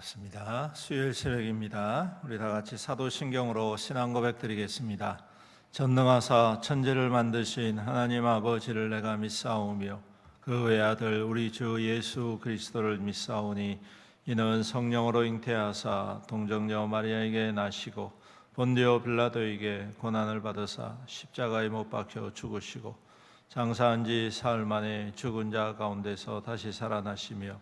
반갑습니다. 수요일 새벽입니다. 우리 다 같이 사도신경으로 신앙 고백 드리겠습니다. 전능하사 천지를 만드신 하나님 아버지를 내가 믿사오며 그 외아들 우리 주 예수 그리스도를 믿사오니 이는 성령으로 잉태하사 동정녀 마리아에게 나시고 본디오 빌라도에게 고난을 받으사 십자가에 못 박혀 죽으시고 장사한 지 사흘 만에 죽은 자 가운데서 다시 살아나시며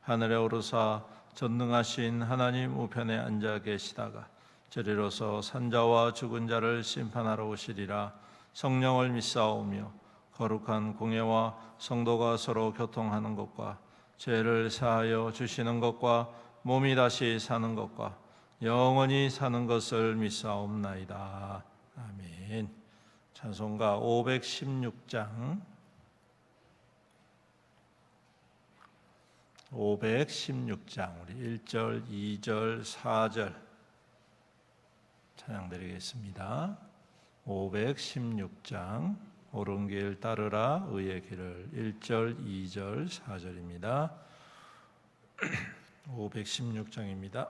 하늘에 오르사 전능하신 하나님 우편에 앉아 계시다가 저리로서 산자와 죽은 자를 심판하러 오시리라. 성령을 믿사오며 거룩한 공예와 성도가 서로 교통하는 것과 죄를 사하여 주시는 것과 몸이 다시 사는 것과 영원히 사는 것을 믿사옵나이다. 아멘. 찬송가 516장 516장 우리 1절, 2절, 4절 찬양 드리겠습니다. 516장 옳은 길 따르라 의의 길을 1절, 2절, 4절입니다. 516장입니다.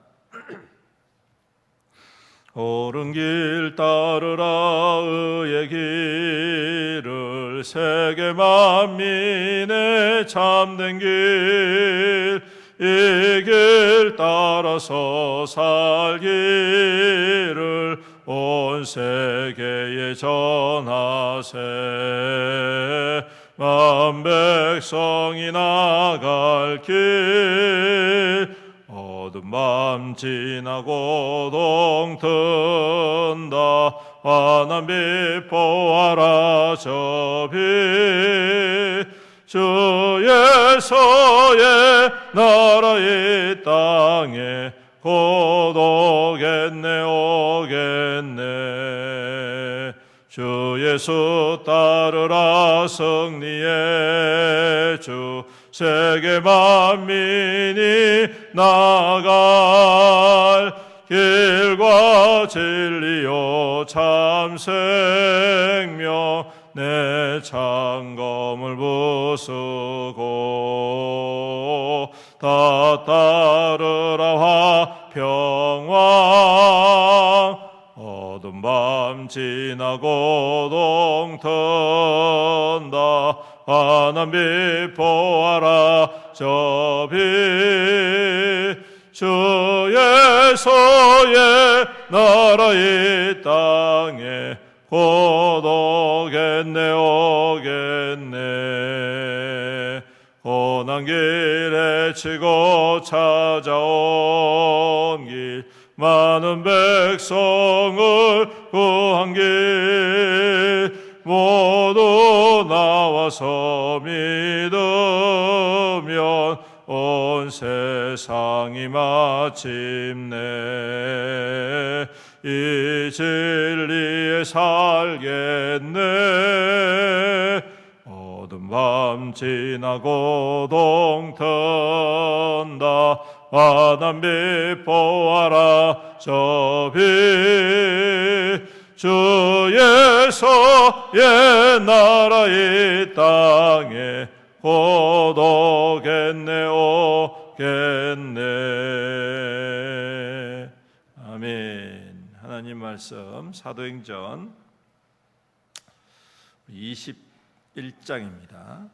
옳은 길 따르라 의의 길을 세계 만민의 참된 길 이 길 따라서 살기를 온 세계에 전하세 만 백성이 나갈 길 어두운 밤 지나고 동튼다 환한 빛 보아라 저 빛 주 예수의 나라 이 땅에 곧 오겠네 오겠네 주 예수 따르라 승리의 주 세계 만민이 나갈 길과 진리요 참 생명 내 창검을 부수고 다 따르라 화평왕 어두운 밤 지나고 동튼다 환한 빛 보아라 저 빛 주 예수의 나라 이 땅에 곧 오겠네 오겠네 고난 길에 치고 찾아온 길 많은 백성을 구한 길 모두 나와서 믿으면 온 세상이 마침내 이 진리에 살겠네 어두운 밤 지나고 동튼다 환한 빛 보아라 저 빛 주 예수의 나라 이 땅에 곧 오겠네 오겠네. 아멘. 하나님 말씀 사도행전 21장입니다.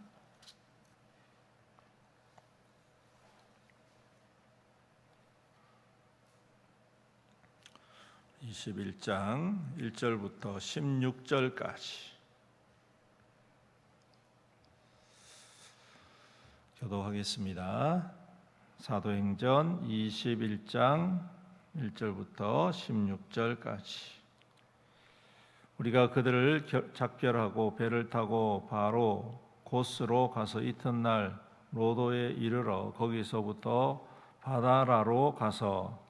(21장) 1절부터 16절까지 교도하겠습니다. 사도행전 21장 1절부터 16절까지 우리가 그들을 작별하고 배를 타고 바로 고스로 가서 이튿날 로도에 이르러 거기서부터 바다라로 가서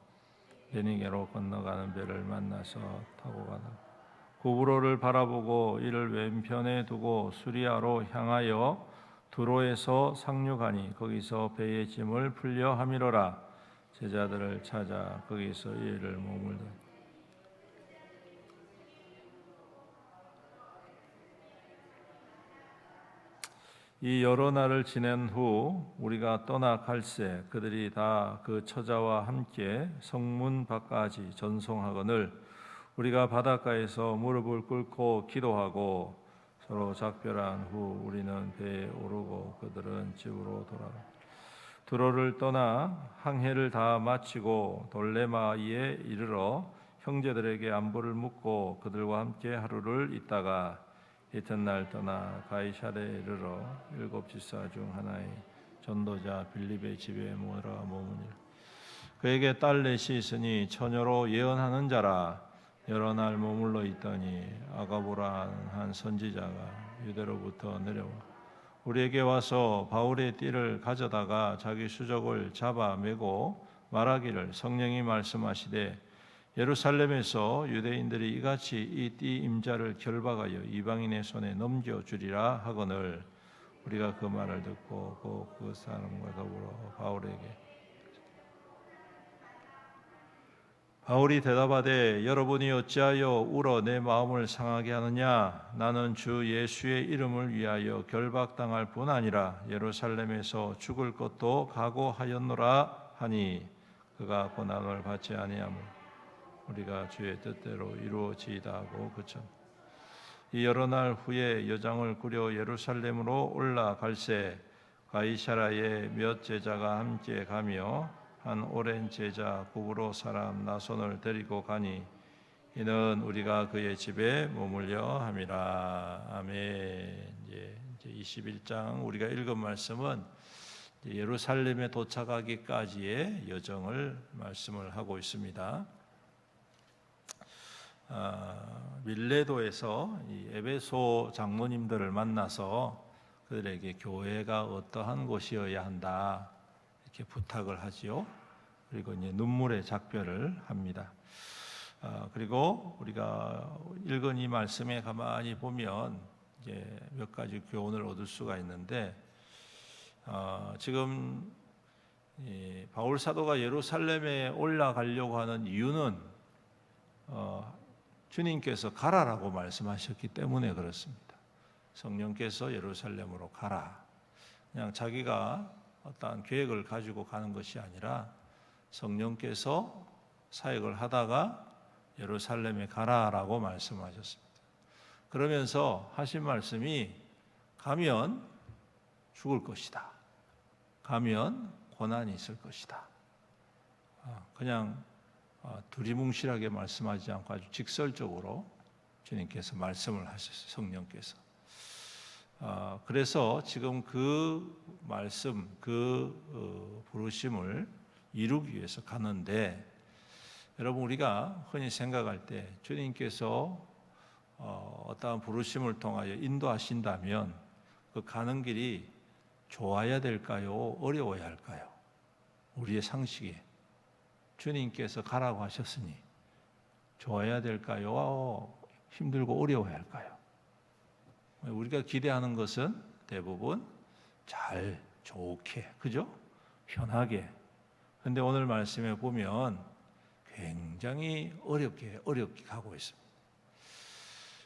베니게로 건너가는 배를 만나서 타고 가다 구브로를 바라보고 이를 왼편에 두고 수리아로 향하여 두로에서 상륙하니 거기서 배의 짐을 풀려 함이로라. 제자들을 찾아 거기서 이를 머물다. 이 여러 날을 지낸 후 우리가 떠나 갈새 그들이 다 그 처자와 함께 성문 밖까지 전송하거늘 우리가 바닷가에서 무릎을 꿇고 기도하고 서로 작별한 후 우리는 배에 오르고 그들은 집으로 돌아가 두로를 떠나 항해를 다 마치고 돌레마이에 이르러 형제들에게 안부를 묻고 그들과 함께 하루를 있다가 이튿날 떠나 가이사랴에 이르러 7 집사 중 하나의 전도자 빌립의 집에 머무니라. 그에게 딸 넷이 있으니 처녀로 예언하는 자라. 여러 날 머물러 있더니 아가보라 한 선지자가 유대로부터 내려와 우리에게 와서 바울의 띠를 가져다가 자기 수족을 잡아 매고 말하기를 성령이 말씀하시되 예루살렘에서 유대인들이 이같이 이 띠 임자를 결박하여 이방인의 손에 넘겨주리라 하거늘 우리가 그 말을 듣고 그 사람과 더불어 바울이 대답하되 여러분이 어찌하여 울어 내 마음을 상하게 하느냐 나는 주 예수의 이름을 위하여 결박당할 뿐 아니라 예루살렘에서 죽을 것도 각오하였노라 하니 그가 고난을 받지 아니하므로 우리가 주의 뜻대로 이루어지이다 하고 그쳤. 이 여러 날 후에 여장을 꾸려 예루살렘으로 올라갈새 가이사랴에 몇 제자가 함께 가며 한 오랜 제자 구브로 사람 나손을 데리고 가니 이는 우리가 그의 집에 머물려 함이라. 아멘. 이제 21장 우리가 읽은 말씀은 예루살렘에 도착하기까지의 여정을 말씀을 하고 있습니다. 밀레도에서 이 에베소 장로님들을 만나서 그들에게 교회가 어떠한 곳이어야 한다 이렇게 부탁을 하지요. 그리고 이제 눈물의 작별을 합니다. 그리고 우리가 읽은 이 말씀에 가만히 보면 이제 몇 가지 교훈을 얻을 수가 있는데 지금 바울 사도가 예루살렘에 올라가려고 하는 이유는 주님께서 가라라고 말씀하셨기 때문에 그렇습니다. 성령께서 예루살렘으로 가라. 그냥 자기가 어떠한 계획을 가지고 가는 것이 아니라 성령께서 사역을 하다가 예루살렘에 가라라고 말씀하셨습니다. 그러면서 하신 말씀이 가면 죽을 것이다. 가면 고난이 있을 것이다. 그냥 두리뭉실하게 말씀하지 않고 아주 직설적으로 주님께서 말씀을 하셨어요. 성령께서. 그래서 지금 그 말씀, 그 부르심을 이루기 위해서 가는데 여러분 우리가 흔히 생각할 때 주님께서 어떠한 부르심을 통하여 인도하신다면 그 가는 길이 좋아야 될까요? 어려워야 할까요? 우리의 상식에 주님께서 가라고 하셨으니 좋아야 될까요? 힘들고 어려워야 할까요? 우리가 기대하는 것은 대부분 잘, 좋게, 그죠? 편하게. 그런데 오늘 말씀에 보면 굉장히 어렵게 가고 있습니다.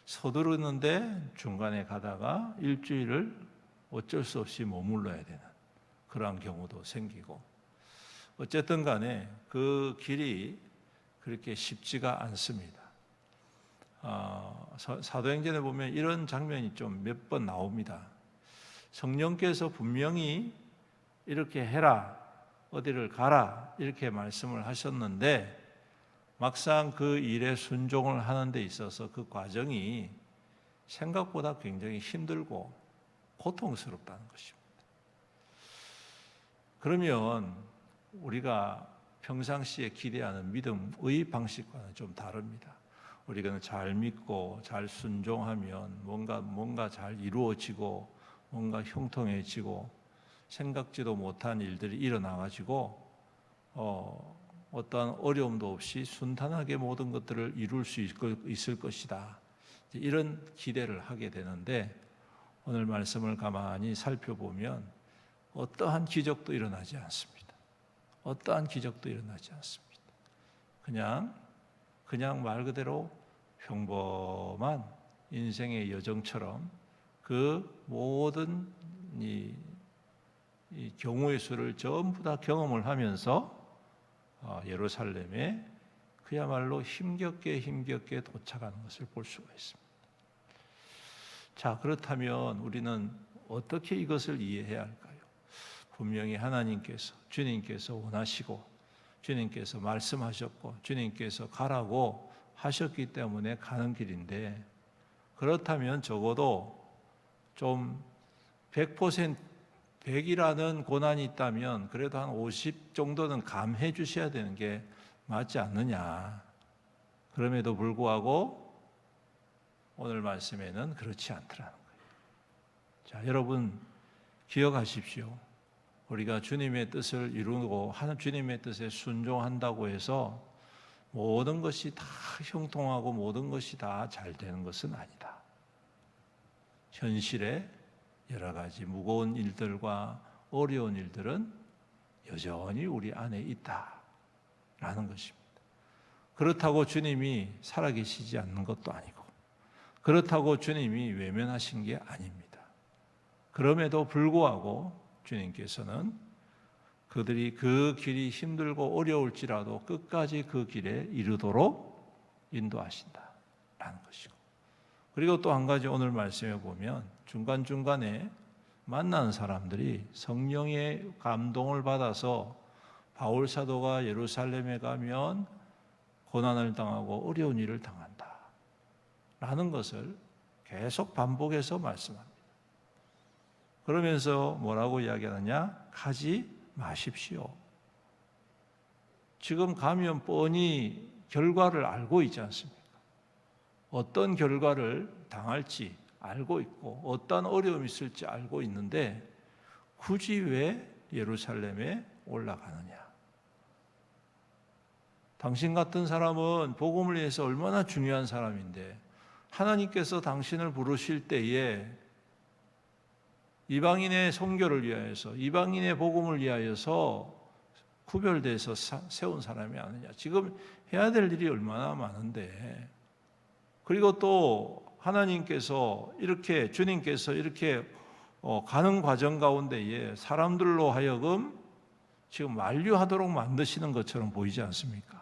서두르는데 중간에 가다가 일주일을 어쩔 수 없이 머물러야 되는 그러한 경우도 생기고 어쨌든 간에 그 길이 그렇게 쉽지가 않습니다. 사도행전에 보면 이런 장면이 좀 몇 번 나옵니다. 성령께서 분명히 이렇게 해라, 어디를 가라 이렇게 말씀을 하셨는데 막상 그 일에 순종을 하는 데 있어서 그 과정이 생각보다 굉장히 힘들고 고통스럽다는 것입니다. 그러면 우리가 평상시에 기대하는 믿음의 방식과는 좀 다릅니다. 우리가 잘 믿고 잘 순종하면 뭔가 잘 이루어지고 뭔가 형통해지고 생각지도 못한 일들이 일어나가지고 어떠한 어려움도 없이 순탄하게 모든 것들을 이룰 수 있을 것이다. 이런 기대를 하게 되는데 오늘 말씀을 가만히 살펴보면 어떠한 기적도 일어나지 않습니다. 어떠한 기적도 일어나지 않습니다. 그냥 말 그대로 평범한 인생의 여정처럼 그 모든 이 경우의 수를 전부 다 경험을 하면서 예루살렘에 그야말로 힘겹게 도착하는 것을 볼 수가 있습니다. 자, 그렇다면 우리는 어떻게 이것을 이해해야 할까요? 분명히 하나님께서, 주님께서 원하시고 주님께서 말씀하셨고 주님께서 가라고 하셨기 때문에 가는 길인데, 그렇다면 적어도 좀 100%, 100이라는 고난이 있다면 그래도 한 50 정도는 감해 주셔야 되는 게 맞지 않느냐. 그럼에도 불구하고 오늘 말씀에는 그렇지 않더라는 거예요. 자, 여러분 기억하십시오. 우리가 주님의 뜻을 이루고 주님의 뜻에 순종한다고 해서 모든 것이 다 형통하고 모든 것이 다 잘 되는 것은 아니다. 현실에 여러 가지 무거운 일들과 어려운 일들은 여전히 우리 안에 있다라는 것입니다. 그렇다고 주님이 살아계시지 않는 것도 아니고, 그렇다고 주님이 외면하신 게 아닙니다. 그럼에도 불구하고 주님께서는 그들이 그 길이 힘들고 어려울지라도 끝까지 그 길에 이르도록 인도하신다라는 것이고, 그리고 또 한 가지 오늘 말씀에 보면 중간중간에 만나는 사람들이 성령의 감동을 받아서 바울 사도가 예루살렘에 가면 고난을 당하고 어려운 일을 당한다 라는 것을 계속 반복해서 말씀합니다. 그러면서 뭐라고 이야기하느냐? 가지 마십시오. 지금 가면 뻔히 결과를 알고 있지 않습니까? 어떤 결과를 당할지 알고 있고 어떤 어려움이 있을지 알고 있는데 굳이 왜 예루살렘에 올라가느냐? 당신 같은 사람은 복음을 위해서 얼마나 중요한 사람인데, 하나님께서 당신을 부르실 때에 이방인의 선교를 위하여서, 이방인의 복음을 위하여서 구별돼서 세운 사람이 아니냐. 지금 해야 될 일이 얼마나 많은데, 그리고 또 하나님께서 이렇게, 주님께서 이렇게 가는 과정 가운데에 사람들로 하여금 지금 만류하도록 만드시는 것처럼 보이지 않습니까?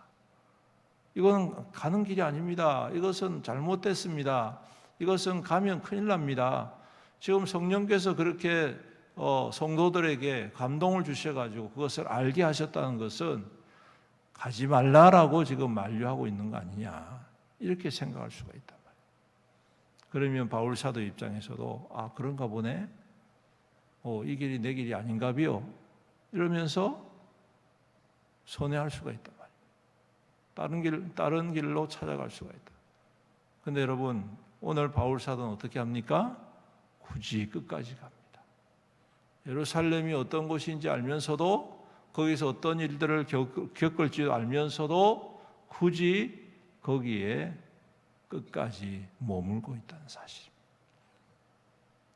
이건 가는 길이 아닙니다. 이것은 잘못됐습니다. 이것은 가면 큰일 납니다. 지금 성령께서 그렇게 성도들에게 감동을 주셔가지고 그것을 알게 하셨다는 것은 가지 말라라고 지금 만류하고 있는 거 아니냐, 이렇게 생각할 수가 있단 말이에요. 그러면 바울 사도 입장에서도 그런가 보네, 이 길이 내 길이 아닌가 비요, 이러면서 손해할 수가 있단 말이에요. 다른 길로 찾아갈 수가 있다. 근데 여러분, 오늘 바울 사도는 어떻게 합니까? 굳이 끝까지 갑니다. 예루살렘이 어떤 곳인지 알면서도, 거기서 어떤 일들을 겪을지 알면서도 굳이 거기에 끝까지 머물고 있다는 사실.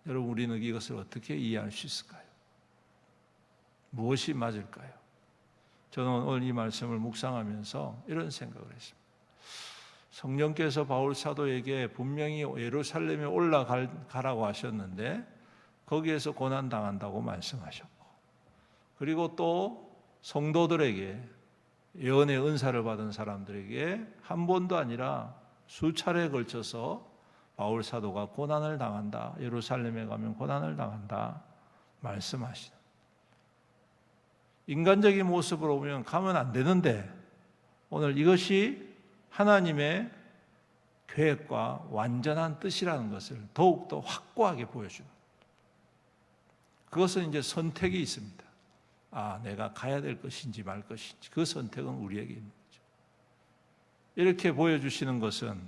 여러분, 우리는 이것을 어떻게 이해할 수 있을까요? 무엇이 맞을까요? 저는 오늘 이 말씀을 묵상하면서 이런 생각을 했습니다. 성령께서 바울 사도에게 분명히 예루살렘에 올라가라고 하셨는데 거기에서 고난당한다고 말씀하셨고, 그리고 또 성도들에게, 예언의 은사를 받은 사람들에게 한 번도 아니라 수차례에 걸쳐서 바울 사도가 고난을 당한다, 예루살렘에 가면 고난을 당한다 말씀하시는, 인간적인 모습으로 보면 가면 안 되는데 오늘 이것이 하나님의 계획과 완전한 뜻이라는 것을 더욱더 확고하게 보여주는, 그것은 이제 선택이 있습니다. 내가 가야 될 것인지 말 것인지, 그 선택은 우리에게 있는 거죠. 이렇게 보여주시는 것은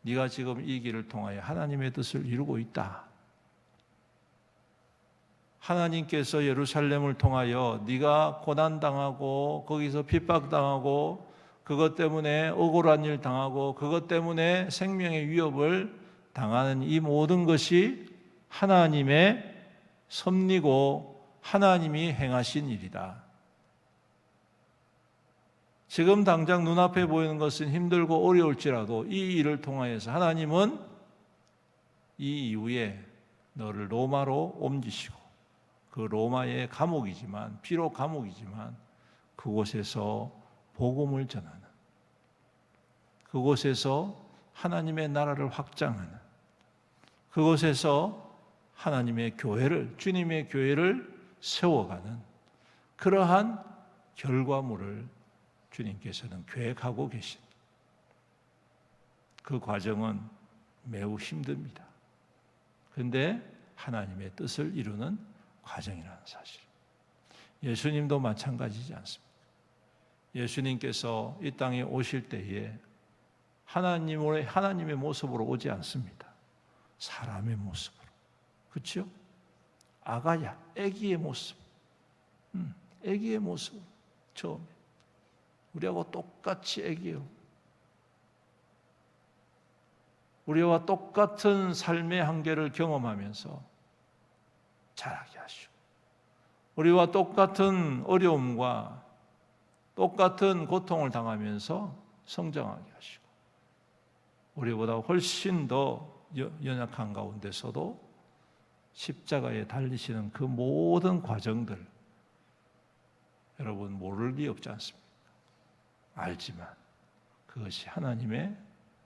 네가 지금 이 길을 통하여 하나님의 뜻을 이루고 있다. 하나님께서 예루살렘을 통하여 네가 고난당하고 거기서 핍박당하고 그것 때문에 억울한 일 당하고 그것 때문에 생명의 위협을 당하는 이 모든 것이 하나님의 섭리고 하나님이 행하신 일이다. 지금 당장 눈앞에 보이는 것은 힘들고 어려울지라도 이 일을 통하여서 하나님은 이 이후에 너를 로마로 옮기시고 그 로마의 감옥이지만, 비록 감옥이지만 그곳에서 복음을 전하는, 그곳에서 하나님의 나라를 확장하는, 그곳에서 하나님의 교회를, 주님의 교회를 세워가는 그러한 결과물을 주님께서는 계획하고 계신, 그 과정은 매우 힘듭니다. 그런데 하나님의 뜻을 이루는 과정이라는 사실. 예수님도 마찬가지지 않습니까? 예수님께서 이 땅에 오실 때에 하나님의 모습으로 오지 않습니다. 사람의 모습으로. 그렇죠? 아가야, 아기의 모습. 아기의 모습. 처음에. 우리하고 똑같이 아기예요. 우리와 똑같은 삶의 한계를 경험하면서 자라게 하시고, 우리와 똑같은 어려움과 똑같은 고통을 당하면서 성장하게 하시고, 우리보다 훨씬 더 연약한 가운데서도 십자가에 달리시는 그 모든 과정들, 여러분 모를 리 없지 않습니까? 알지만 그것이 하나님의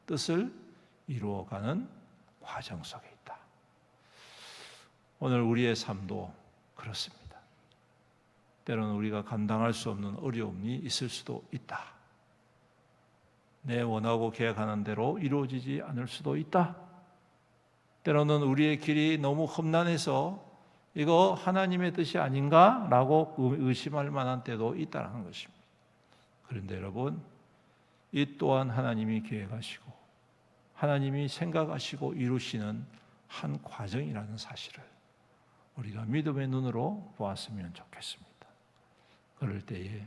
뜻을 이루어가는 과정 속에 있다. 오늘 우리의 삶도 그렇습니다. 때로는 우리가 감당할 수 없는 어려움이 있을 수도 있다. 내 원하고 계획하는 대로 이루어지지 않을 수도 있다. 때로는 우리의 길이 너무 험난해서 이거 하나님의 뜻이 아닌가? 라고 의심할 만한 때도 있다는 것입니다. 그런데 여러분, 이 또한 하나님이 계획하시고 하나님이 생각하시고 이루시는 한 과정이라는 사실을 우리가 믿음의 눈으로 보았으면 좋겠습니다. 그럴 때에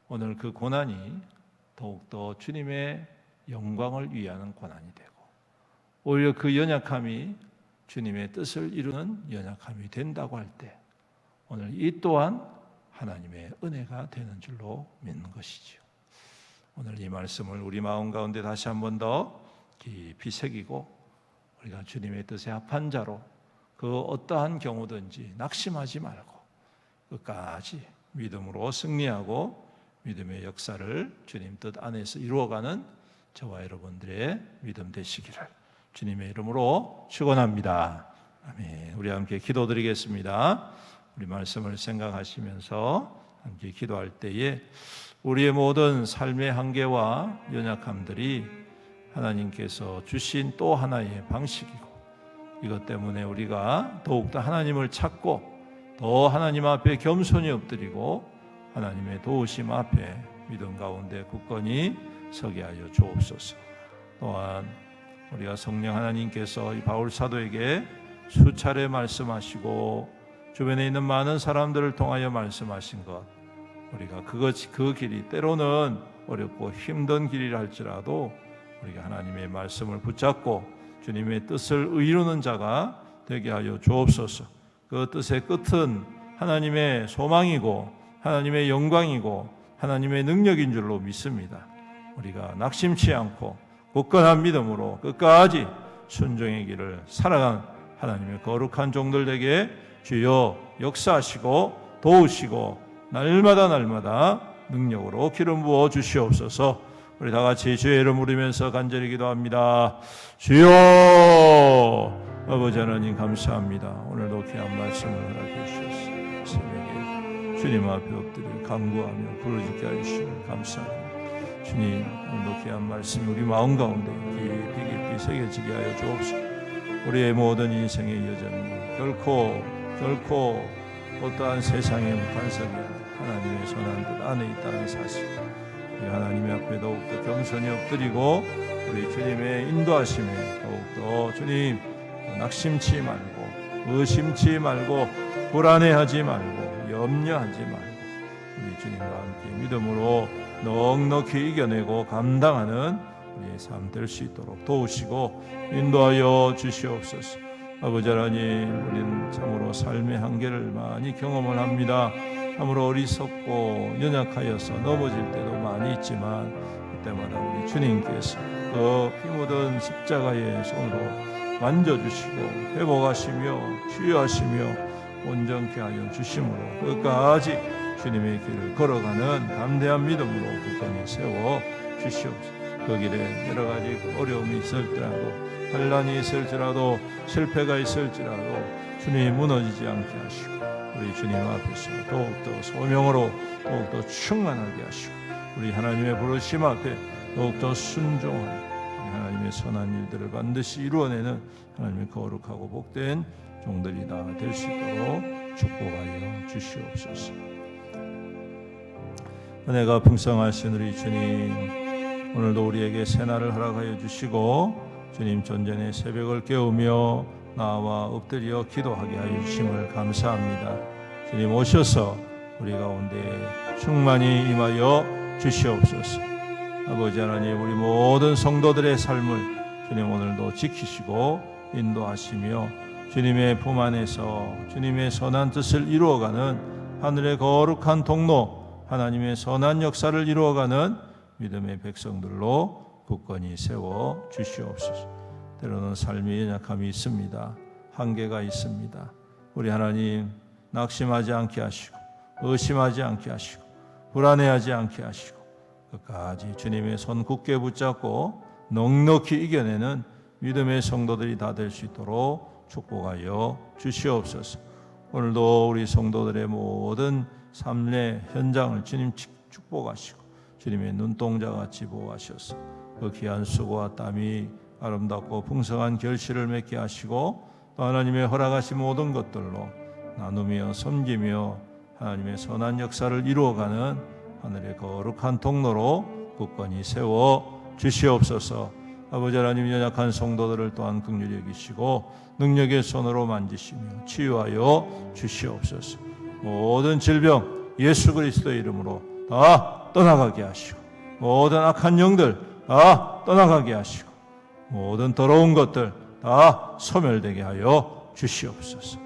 오늘 그 고난이 더욱더 주님의 영광을 위하는 고난이 되고, 오히려 그 연약함이 주님의 뜻을 이루는 연약함이 된다고 할 때 오늘 이 또한 하나님의 은혜가 되는 줄로 믿는 것이지요. 오늘 이 말씀을 우리 마음 가운데 다시 한 번 더 깊이 새기고, 우리가 주님의 뜻에 합한 자로 그 어떠한 경우든지 낙심하지 말고 끝까지 믿음으로 승리하고 믿음의 역사를 주님 뜻 안에서 이루어가는 저와 여러분들의 믿음 되시기를 주님의 이름으로 축원합니다. 아멘. 우리 함께 기도드리겠습니다. 우리 말씀을 생각하시면서 함께 기도할 때에 우리의 모든 삶의 한계와 연약함들이 하나님께서 주신 또 하나의 방식이고, 이것 때문에 우리가 더욱더 하나님을 찾고 더 하나님 앞에 겸손히 엎드리고 하나님의 도우심 앞에 믿음 가운데 굳건히 서게 하여 주옵소서. 또한 우리가 성령 하나님께서 이 바울 사도에게 수차례 말씀하시고 주변에 있는 많은 사람들을 통하여 말씀하신 것, 우리가 그 길이 때로는 어렵고 힘든 길이라 할지라도 우리가 하나님의 말씀을 붙잡고 주님의 뜻을 이루는 자가 되게 하여 주옵소서. 그 뜻의 끝은 하나님의 소망이고 하나님의 영광이고 하나님의 능력인 줄로 믿습니다. 우리가 낙심치 않고 굳건한 믿음으로 끝까지 순종의 길을 살아간 하나님의 거룩한 종들 되게 주여 역사하시고 도우시고 날마다 능력으로 기름 부어 주시옵소서. 우리 다 같이 주의 이름 부르면서 간절히 기도합니다. 주여, 아버지 하나님 감사합니다. 오늘도 귀한 말씀을 허락해 주셨습니다. 새벽에 주님 앞에 엎드려 간구하며 부르짖게 하시니 감사합니다. 주님, 오늘도 귀한 말씀이 우리 마음 가운데 깊이 새겨지게 하여 주옵소서. 우리의 모든 인생의 여정이 결코 어떠한 세상의 간섭이 하나님의 선한 뜻 안에 있다는 사실, 우리 하나님의 앞에 더욱더 겸손히 엎드리고 우리 주님의 인도하심에 더욱더 주님 낙심치 말고 의심치 말고 불안해하지 말고 염려하지 말고 우리 주님과 함께 믿음으로 넉넉히 이겨내고 감당하는 우리의 삶 될 수 있도록 도우시고 인도하여 주시옵소서. 아버지 하나님, 우리는 참으로 삶의 한계를 많이 경험을 합니다. 참으로 어리석고 연약하여서 넘어질 때도 많이 있지만 그때마다 우리 주님께서 그 피 묻은 십자가의 손으로 만져주시고 회복하시며 치유하시며 온전케 하여 주심으로 끝까지 주님의 길을 걸어가는 담대한 믿음으로 굳건히 세워 주시옵소서. 그 길에 여러 가지 어려움이 있을지라도, 환난이 있을지라도, 실패가 있을지라도 주님이 무너지지 않게 하시고, 우리 주님 앞에서 더욱더 소명으로 더욱더 충만하게 하시고, 우리 하나님의 부르심 앞에 더욱더 순종하는 하나님의 선한 일들을 반드시 이루어내는 하나님의 거룩하고 복된 종들이 다 될 수 있도록 축복하여 주시옵소서. 은혜가 풍성하신 우리 주님, 오늘도 우리에게 새날을 허락하여 주시고 주님 전전의 새벽을 깨우며 나와 엎드려 기도하게 하여 주심을 감사합니다. 주님 오셔서 우리 가운데 충만히 임하여 주시옵소서. 아버지 하나님, 우리 모든 성도들의 삶을 주님 오늘도 지키시고 인도하시며 주님의 품 안에서 주님의 선한 뜻을 이루어가는 하늘의 거룩한 통로, 하나님의 선한 역사를 이루어가는 믿음의 백성들로 굳건히 세워 주시옵소서. 때로는 삶의 연약함이 있습니다. 한계가 있습니다. 우리 하나님 낙심하지 않게 하시고, 의심하지 않게 하시고, 불안해하지 않게 하시고, 끝까지 주님의 손 굳게 붙잡고 넉넉히 이겨내는 믿음의 성도들이 다 될 수 있도록 축복하여 주시옵소서. 오늘도 우리 성도들의 모든 삶의 현장을 주님 축복하시고 주님의 눈동자같이 보호하셔서 그 귀한 수고와 땀이 아름답고 풍성한 결실을 맺게 하시고, 또 하나님의 허락하신 모든 것들로 나누며 섬기며 하나님의 선한 역사를 이루어가는 하늘의 거룩한 통로로 굳건히 세워 주시옵소서. 아버지 하나님, 연약한 성도들을 또한 긍휼히 여기시고 능력의 손으로 만지시며 치유하여 주시옵소서. 모든 질병 예수 그리스도의 이름으로 다 떠나가게 하시고, 모든 악한 영들 다 떠나가게 하시고, 모든 더러운 것들 다 소멸되게 하여 주시옵소서.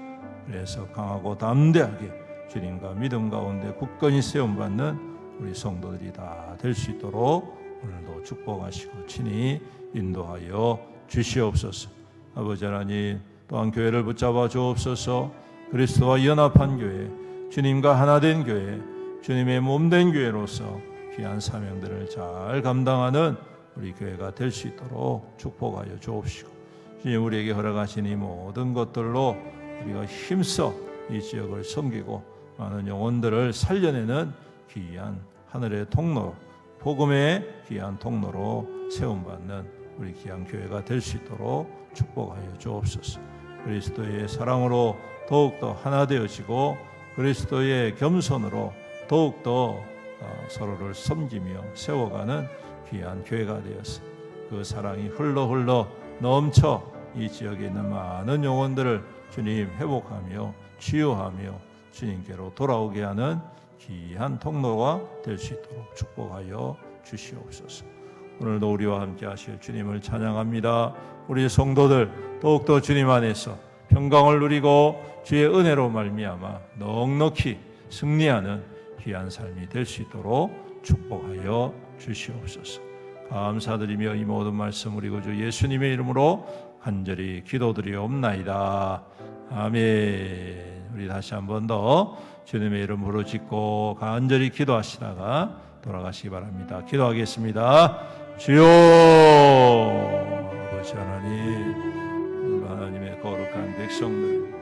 그래서 강하고 담대하게 주님과 믿음 가운데 굳건히 세움받는 우리 성도들이 다 될 수 있도록 오늘도 축복하시고 친히 인도하여 주시옵소서. 아버지 하나님, 또한 교회를 붙잡아 주옵소서. 그리스도와 연합한 교회, 주님과 하나된 교회, 주님의 몸된 교회로서 귀한 사명들을 잘 감당하는 우리 교회가 될 수 있도록 축복하여 주옵시고, 주님 우리에게 허락하신 이 모든 것들로 우리가 힘써 이 지역을 섬기고 많은 영혼들을 살려내는 귀한 하늘의 통로, 복음의 귀한 통로로 세움받는 우리 귀한 교회가 될 수 있도록 축복하여 주옵소서. 그리스도의 사랑으로 더욱더 하나 되어지고 그리스도의 겸손으로 더욱더 서로를 섬기며 세워가는 귀한 교회가 되어서 그 사랑이 흘러 넘쳐 이 지역에 있는 많은 영혼들을 주님 회복하며 치유하며 주님께로 돌아오게 하는 귀한 통로가 될 수 있도록 축복하여 주시옵소서. 오늘도 우리와 함께 하실 주님을 찬양합니다. 우리 성도들 더욱더 주님 안에서 평강을 누리고 주의 은혜로 말미암아 넉넉히 승리하는 귀한 삶이 될 수 있도록 축복하여 주시옵소서. 감사드리며 이 모든 말씀 우리 구주 예수님의 이름으로 간절히 기도드리옵나이다. 아멘. 우리 다시 한 번 더 주님의 이름 부르짖고 간절히 기도하시다가 돌아가시기 바랍니다. 기도하겠습니다. 주여, 아버지 하나님, 하나님의 거룩한 백성들